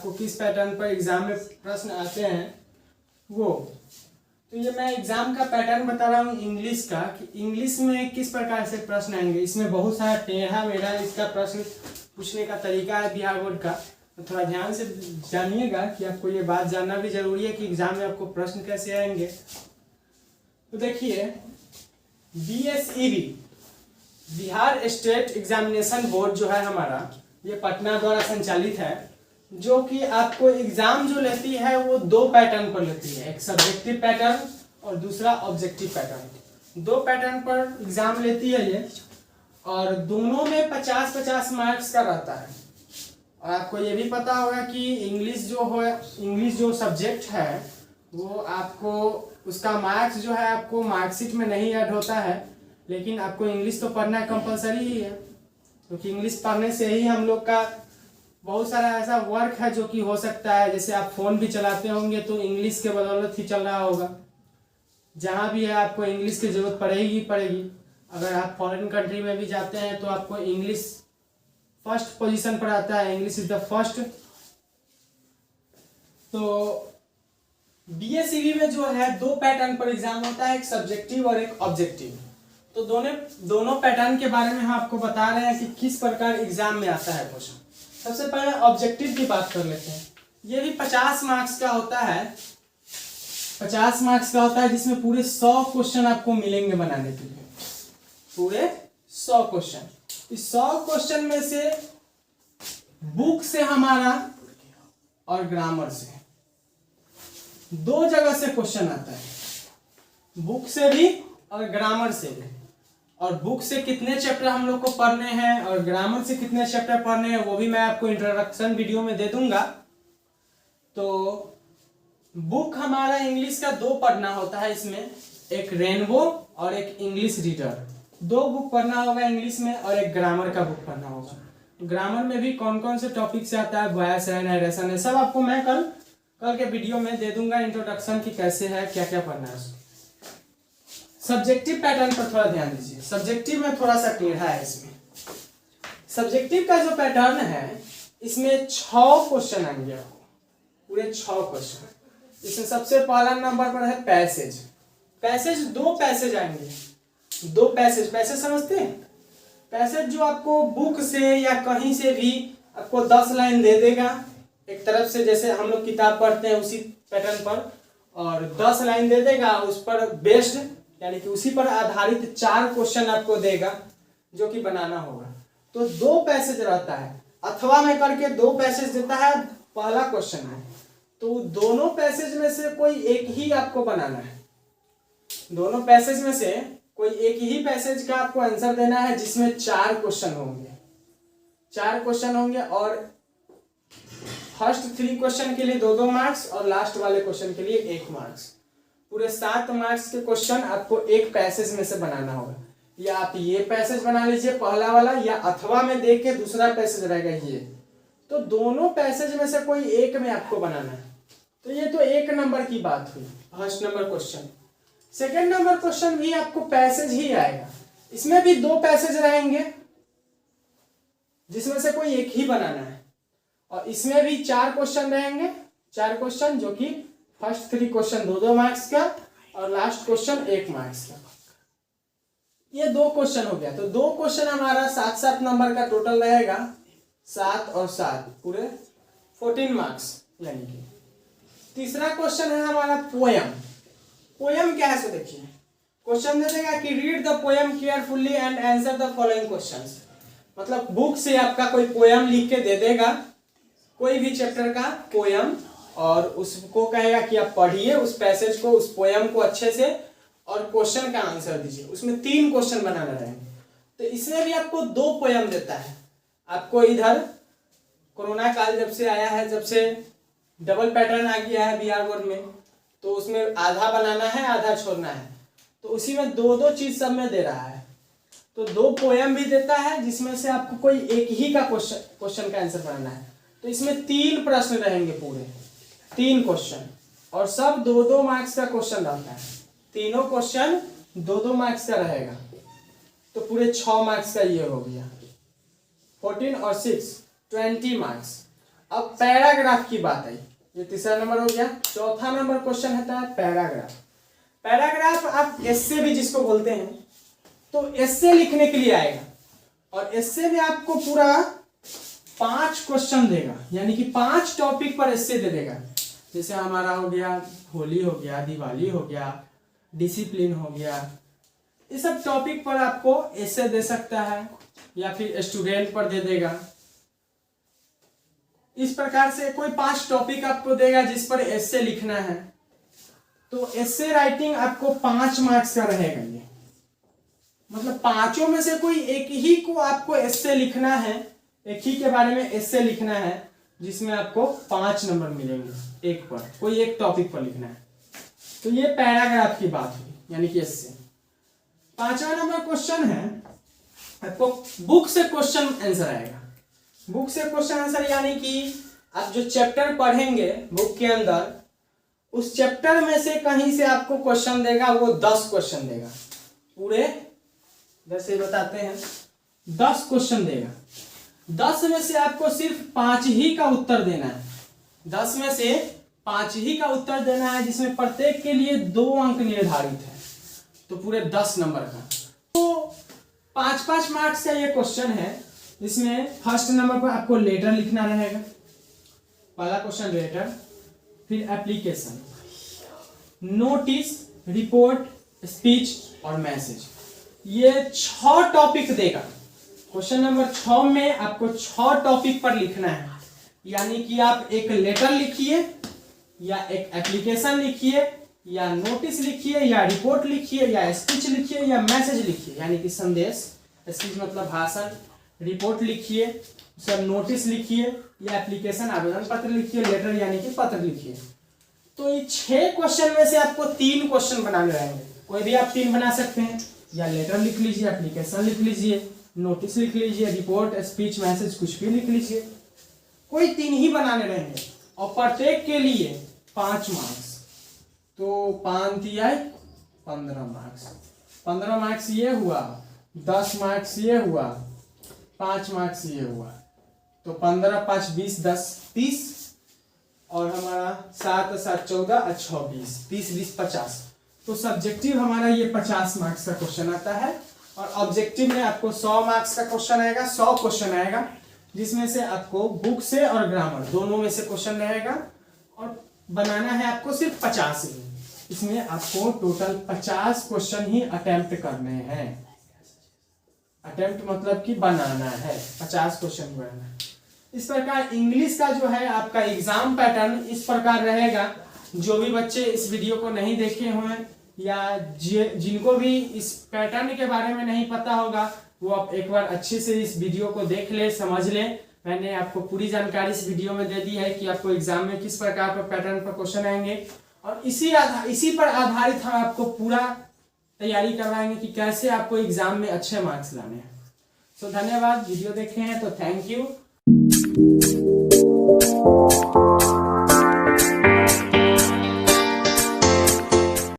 आपको किस पैटर्न पर एग्जाम में प्रश्न आते हैं वो। तो ये मैं एग्जाम का पैटर्न बता रहा हूँ इंग्लिश का, कि इंग्लिश में किस प्रकार से प्रश्न आएंगे। इसमें बहुत सारा टेढ़ा मेढ़ा इसका प्रश्न पूछने का तरीका है बिहार बोर्ड का, तो थोड़ा ध्यान से जानिएगा कि आपको ये बात जानना भी जरूरी है कि एग्जाम में आपको प्रश्न कैसे आएंगे। तो देखिए, BSEB Bihar state examination board जो है हमारा, ये पटना द्वारा संचालित है, जो कि आपको एग्जाम जो लेती है वो दो पैटर्न पर लेती है, एक सब्जेक्टिव पैटर्न और दूसरा ऑब्जेक्टिव पैटर्न। दो पैटर्न पर एग्जाम लेती है ये, और दोनों में 50-50 मार्क्स का रहता है। और आपको ये भी पता होगा कि इंग्लिश जो सब्जेक्ट है वो आपको उसका मार्क्स जो है आपको मार्कशीट में नहीं ऐड होता है, लेकिन आपको इंग्लिश तो पढ़ना कंपलसरी ही है, क्योंकि इंग्लिश पढ़ने से ही हम लोग का बहुत सारा ऐसा वर्क है जो कि हो सकता है। जैसे आप फ़ोन भी चलाते होंगे तो इंग्लिश के बदौलत ही चल रहा होगा, जहाँ भी है आपको इंग्लिश की ज़रूरत पड़ेगी। अगर आप फॉरेन कंट्री में भी जाते हैं तो आपको इंग्लिश फर्स्ट पोजीशन पर आता है, इंग्लिश इज द फर्स्ट। तो BSEB में जो है दो पैटर्न पर एग्जाम होता है, एक सब्जेक्टिव और एक ऑब्जेक्टिव। तो दोनों पैटर्न के बारे में हम आपको बता रहे हैं कि किस प्रकार एग्जाम में आता है क्वेश्चन। सबसे पहले ऑब्जेक्टिव की बात कर लेते हैं। ये भी 50 मार्क्स का होता है, 50 मार्क्स का होता है, जिसमें पूरे 100 क्वेश्चन आपको मिलेंगे बनाने के लिए, पूरे 100 क्वेश्चन। इस 100 क्वेश्चन में से बुक से हमारा और ग्रामर से दो जगह से क्वेश्चन आता है, बुक से भी और ग्रामर से भी। और बुक से कितने चैप्टर हम लोग को पढ़ने हैं और ग्रामर से कितने चैप्टर पढ़ने हैं वो भी मैं आपको इंट्रोडक्शन वीडियो में दे दूंगा। तो बुक हमारा इंग्लिश का दो पढ़ना होता है, इसमें एक रेनबो और एक इंग्लिश रीडर। दो बुक पढ़ना होगा इंग्लिश में, और एक ग्रामर का बुक पढ़ना होगा। ग्रामर में भी कौन कौन से टॉपिक से आता है, वॉयस है, नरेशन है, सब आपको मैं कल के वीडियो में दे दूंगा इंट्रोडक्शन की कैसे है, क्या क्या पढ़ना है। सब्जेक्टिव पैटर्न पर थोड़ा ध्यान दीजिए। सब्जेक्टिव में थोड़ा सा टेढ़ा है। इसमें सब्जेक्टिव का जो पैटर्न है, इसमें 6 क्वेश्चन आएंगे आपको, पूरे 6 क्वेश्चन। इसमें सबसे पहला नंबर पर है पैसेज। पैसेज 2 पैसेज आएंगे, 2 पैसेज समझते हैं? पैसेज जो आपको बुक से या कहीं से भी आपको 10 लाइन दे देगा एक तरफ से, जैसे हम लोग किताब पढ़ते हैं उसी पैटर्न पर, और 10 लाइन दे देगा, उस पर बेस्ड यानी कि उसी पर आधारित 4 क्वेश्चन आपको देगा जो कि बनाना होगा। तो 2 पैसेज रहता है, अथवा में करके 2 पैसेज देता है पहला क्वेश्चन में। तो दोनों पैसेज में से कोई एक ही आपको बनाना है, दोनों पैसेज में से कोई एक ही पैसेज का आपको आंसर देना है, जिसमें 4 क्वेश्चन होंगे, 4 क्वेश्चन होंगे। और फर्स्ट 3 क्वेश्चन के लिए 2-2 मार्क्स और लास्ट वाले क्वेश्चन के लिए 1 मार्क्स। पूरे 7 मार्क्स के क्वेश्चन आपको एक पैसेज में से बनाना होगा। या आप ये पैसेज बना लीजिए पहला वाला, या अथवा में देख के दूसरा पैसेज रहेगा ये। तो दोनों पैसेज में से कोई एक में आपको बनाना है। तो ये तो 1 नंबर की बात हुई, first number question. Second number question भी आपको पैसेज ही आएगा, इसमें भी 2 पैसेज रहेंगे जिसमें से कोई एक ही बनाना है। और इसमें भी 4 क्वेश्चन रहेंगे, 4 क्वेश्चन, जो कि फर्स्ट 3 क्वेश्चन 2-2 मार्क्स का और लास्ट क्वेश्चन 1 मार्क्स का। ये 2 क्वेश्चन हो गया। तो 2 क्वेश्चन हमारा 7-7 नंबर का टोटल रहेगा, 7 और 7 पूरे 14 मार्क्स। यानी कि तीसरा क्वेश्चन है हमारा पोयम। पोयम क्या है सो देखिए, क्वेश्चन दे देगा कि read the poem carefully and answer the following questions. मतलब बुक से आपका कोई पोयम लिख के दे देगा, कोई भी चैप्टर का पोयम, और उसको कहेगा कि आप पढ़िए उस पैसेज को, उस पोयम को अच्छे से, और क्वेश्चन का आंसर दीजिए। उसमें 3 क्वेश्चन बनाना रहेंगे। तो इसमें भी आपको 2 पोयम देता है। आपको इधर कोरोना काल जब से आया है, जब से डबल पैटर्न आ गया है बिहार बोर्ड में, तो उसमें आधा बनाना है आधा छोड़ना है। तो उसी में 2-2 चीज सब में दे रहा है। तो 2 पोयम भी देता है, जिसमें से आपको कोई एक ही का क्वेश्चन का आंसर बनाना है। तो इसमें 3 प्रश्न रहेंगे, पूरे 3 क्वेश्चन, और सब 2-2 मार्क्स का क्वेश्चन रहता है। तीनों क्वेश्चन 2-2 मार्क्स का रहेगा। तो पूरे 6 मार्क्स का ये हो गया, 14 और 6 20 मार्क्स। अब पैराग्राफ की बात आई, ये तीसरा नंबर हो गया। चौथा नंबर क्वेश्चन होता है पैराग्राफ। पैराग्राफ आप एस्से भी जिसको बोलते हैं, तो एस्से लिखने के लिए आएगा और एस्से में आपको पूरा 5 क्वेश्चन देगा, यानी कि 5 टॉपिक पर एस्से दे देगा। जैसे हमारा हो गया होली हो गया, दिवाली हो गया, डिसिप्लिन हो गया, ये सब टॉपिक पर आपको एस्से दे सकता है या फिर स्टूडेंट पर दे देगा। इस प्रकार से कोई 5 टॉपिक आपको देगा जिस पर एस्से लिखना है। तो एस्से राइटिंग आपको 5 मार्क्स का रहेगा। ये मतलब 5 में से कोई एक ही को आपको एस्से लिखना है, एक ही के बारे में एस्से लिखना है, जिसमें आपको 5 नंबर मिलेंगे एक पर, कोई एक टॉपिक पर लिखना है। तो ये पैराग्राफ की बात हुई, यानी कि एस्से। 5वां नंबर क्वेश्चन है आपको बुक से क्वेश्चन आंसर आएगा। बुक से क्वेश्चन आंसर यानी कि आप जो चैप्टर पढ़ेंगे बुक के अंदर, उस चैप्टर में से कहीं से आपको क्वेश्चन देगा, वो 10 क्वेश्चन देगा पूरे। जैसे बताते हैं 10 क्वेश्चन देगा, 10 में से आपको सिर्फ 5 ही का उत्तर देना है। 10 में से 5 ही का उत्तर देना है, जिसमें प्रत्येक के लिए 2 अंक निर्धारित है, तो पूरे 10 नंबर का। तो 5-5 मार्क्स का ये क्वेश्चन है। इसमें फर्स्ट नंबर पर आपको लेटर लिखना रहेगा, पहला क्वेश्चन लेटर, फिर एप्लीकेशन, नोटिस, रिपोर्ट, स्पीच और मैसेज। ये 6 टॉपिक देगा। क्वेश्चन नंबर 6 में आपको 6 टॉपिक पर लिखना है, यानी कि आप एक लेटर लिखिए या एक एप्लीकेशन लिखिए या नोटिस लिखिए या रिपोर्ट लिखिए या स्पीच लिखिए या मैसेज लिखिए, यानी कि संदेश। स्पीच मतलब भाषण, रिपोर्ट लिखिए, सर नोटिस लिखिए या एप्लीकेशन आवेदन पत्र लिखिए, लेटर यानी कि पत्र लिखिए। तो ये 6 क्वेश्चन में से आपको 3 क्वेश्चन बनाने रहेंगे। कोई भी आप 3 बना सकते हैं, या लेटर लिख लीजिए, एप्लीकेशन लिख लीजिए, नोटिस लिख लीजिए, रिपोर्ट, स्पीच, मैसेज, कुछ भी लिख लीजिए। कोई 3 ही बनाने रहेंगे और प्रत्येक के लिए 5 मार्क्स। तो 5 दिया 15 मार्क्स। 15 मार्क्स ये हुआ, 10 मार्क्स ये हुआ, 5 मार्क्स ये हुआ। तो 15 5 20 10 30 और हमारा 7 7 14 और 6 20 30 20 50। तो सब्जेक्टिव हमारा ये 50 मार्क्स का क्वेश्चन आता है और ऑब्जेक्टिव में आपको 100 मार्क्स का क्वेश्चन आएगा, 100 क्वेश्चन आएगा, जिसमें से आपको बुक से और ग्रामर दोनों में से क्वेश्चन रहेगा और बनाना है आपको सिर्फ 50 ही। इसमें आपको टोटल 50 क्वेश्चन ही अटेम्प्ट करने हैं। अटेम्प्ट मतलब कि बनाना है, 50 क्वेश्चन बनाना है। इस प्रकार इंग्लिश का जो है आपका एग्जाम पैटर्न इस प्रकार रहेगा। जो भी बच्चे इस वीडियो को नहीं देखे हुए या जिनको भी इस पैटर्न के बारे में नहीं पता होगा, वो आप एक बार अच्छे से इस वीडियो को देख ले, समझ ले। मैंने आपको पूरी जानकारी इस वीडियो में दे दी है कि आपको एग्जाम में किस प्रकार का पैटर्न पर क्वेश्चन आएंगे और इसी पर आधारित हम आपको पूरा तैयारी करवाएंगे कि कैसे आपको एग्जाम में अच्छे मार्क्स लाने हैं। सो धन्यवाद। वीडियो देखे हैं तो थैंक यू।